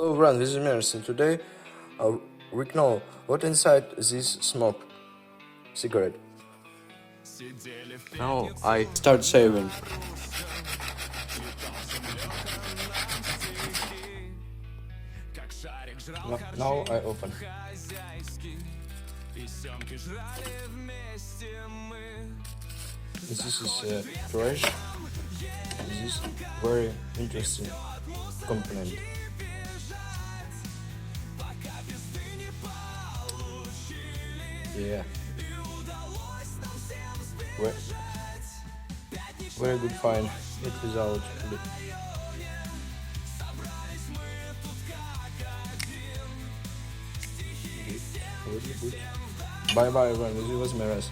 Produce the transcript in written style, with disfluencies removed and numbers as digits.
Hello everyone, this is Mirs, and today we know what inside this smoke cigarette. Now I start saving. Now I open. This is trash. This is very interesting component. Yeah. Very good find. It without. Really good. Bye bye everyone. This was Miras.